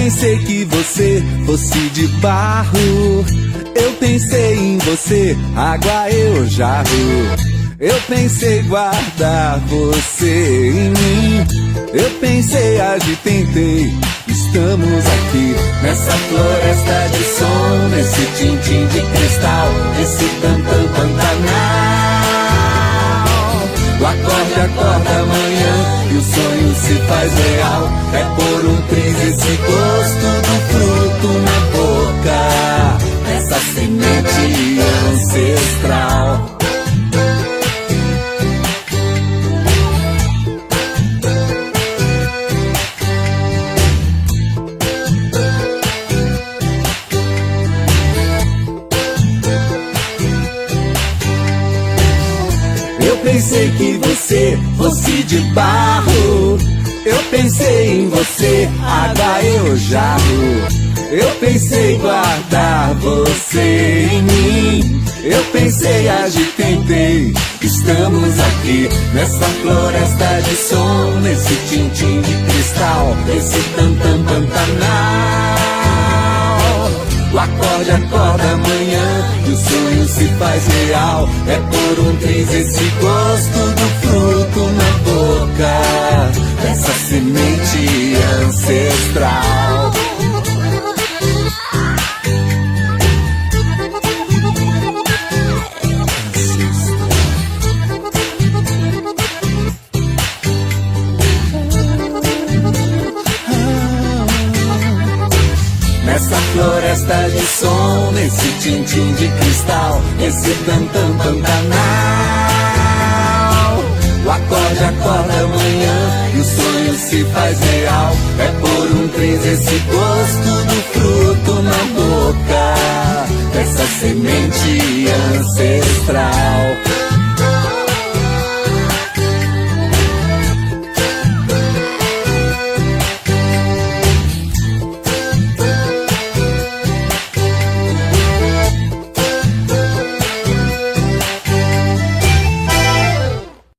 pensei que você fosse de barro. Eu pensei em você, água eu jarro. Eu pensei guardar você em mim. Eu pensei, agi, tentei. Estamos aqui nessa floresta de som, nesse tintim de cristal, nesse tantã pantanal. O acorde acorda amanhã e o sonho se faz real. É por um triz esse gosto do fruto na boca, essa semente ancestral. Eu pensei que você fosse de barro. Eu pensei em você, água eu jarro. Eu pensei guardar você em mim. Eu pensei, agi, tentei. Estamos aqui nessa floresta de som, nesse tintim de cristal, nesse tantã pantanal. O acorde acorda amanhã e o sonho se faz real. É por um triz esse gosto do fruto na boca, dessa semente ancestral. Nessa floresta de som, nesse tintim de cristal, nesse tantã pantanal. O acorde acorda amanhã e o sonho se faz real. É por um triz esse gosto do fruto na boca, dessa semente ancestral.